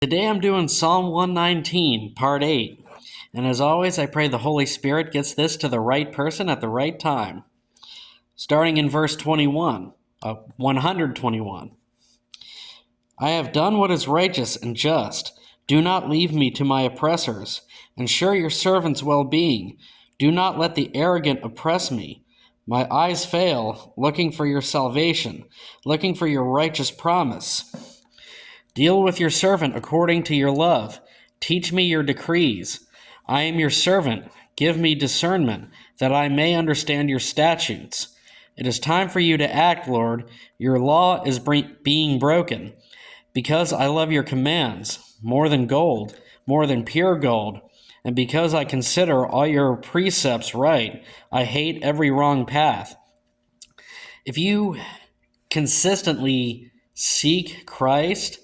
Today I'm doing Psalm 119, Part 8. And as always, I pray the Holy Spirit gets this to the right person at the right time. Starting in verse 121. I have done what is righteous and just. Do not leave me to my oppressors. Ensure your servant's well-being. Do not let the arrogant oppress me. My eyes fail, looking for your salvation, looking for your righteous promise. Deal with your servant according to your love. Teach me your decrees. I am your servant. Give me discernment, that I may understand your statutes. It is time for you to act, Lord. Your law is being broken. Because I love your commands, more than gold, more than pure gold, and because I consider all your precepts right, I hate every wrong path. If you consistently seek Christ,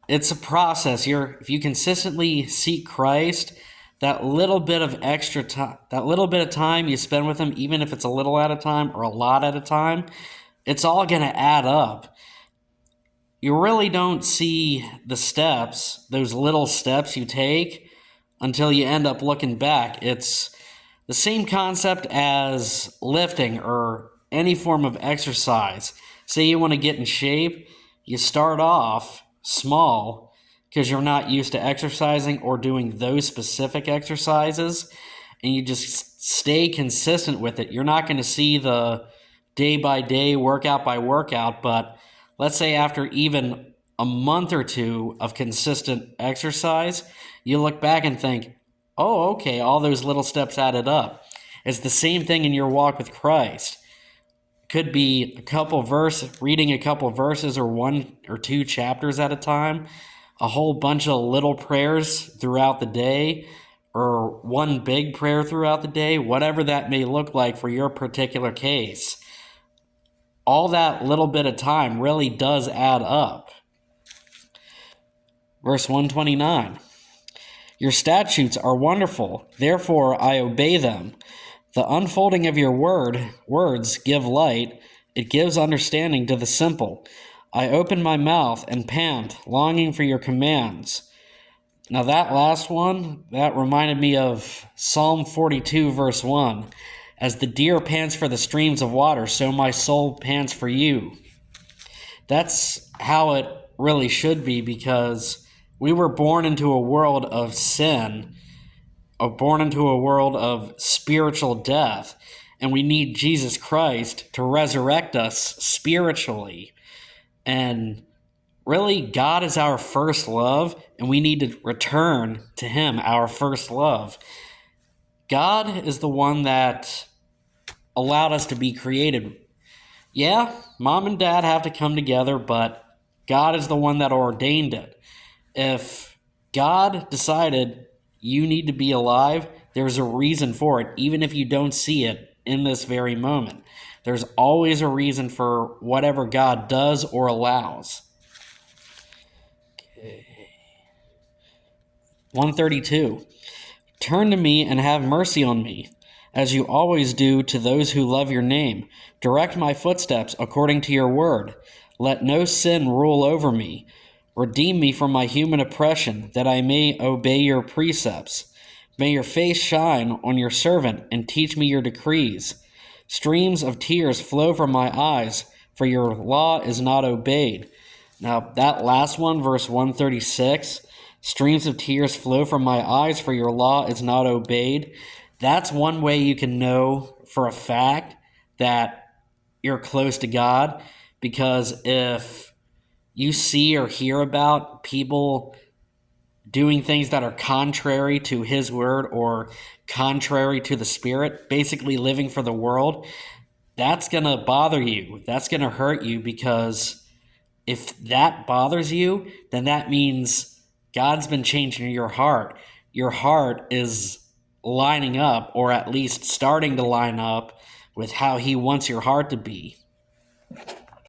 it's a process. If you consistently seek Christ, that little bit of extra time, that little bit of time you spend with him, even if it's a little at a time or a lot at a time, it's all going to add up. You really don't see the steps, those little steps you take, until you end up looking back. It's the same concept as lifting or any form of exercise. Say you want to get in shape, you start off small because you're not used to exercising or doing those specific exercises, and you just stay consistent with it. You're not going to see the day by day, workout by workout, but let's say after even a month or two of consistent exercise, you look back and think, oh, okay, all those little steps added up. It's the same thing in your walk with Christ. Could be reading a couple verses or one or two chapters at a time, a whole bunch of little prayers throughout the day, or one big prayer throughout the day, whatever that may look like for your particular case. All that little bit of time really does add up. Verse 129. Your statutes are wonderful, therefore I obey them. The unfolding of your words give light, it gives understanding to the simple. I open my mouth and pant, longing for your commands. Now that last one, that reminded me of Psalm 42, verse 1. As the deer pants for the streams of water, so my soul pants for you. That's how it really should be, because we were born into a world of sin, born into a world of spiritual death, and we need Jesus Christ to resurrect us spiritually. And really, God is our first love, and we need to return to him, our first love. God is the one that allowed us to be created. Yeah, mom and dad have to come together, but God is the one that ordained it. If God decided you need to be alive, there's a reason for it, even if you don't see it in this very moment. There's always a reason for whatever God does or allows. Okay. 132. Turn to me and have mercy on me, as you always do to those who love your name. Direct my footsteps according to your word. Let no sin rule over me. Redeem me from my human oppression, that I may obey your precepts. May your face shine on your servant, and teach me your decrees. Streams of tears flow from my eyes, for your law is not obeyed. Now, that last one, verse 136, streams of tears flow from my eyes, for your law is not obeyed. That's one way you can know for a fact that you're close to God, because if you see or hear about people doing things that are contrary to his word or contrary to the Spirit, basically living for the world, that's going to bother you. That's going to hurt you, because if that bothers you, then that means God's been changing your heart. Your heart is lining up, or at least starting to line up, with how he wants your heart to be.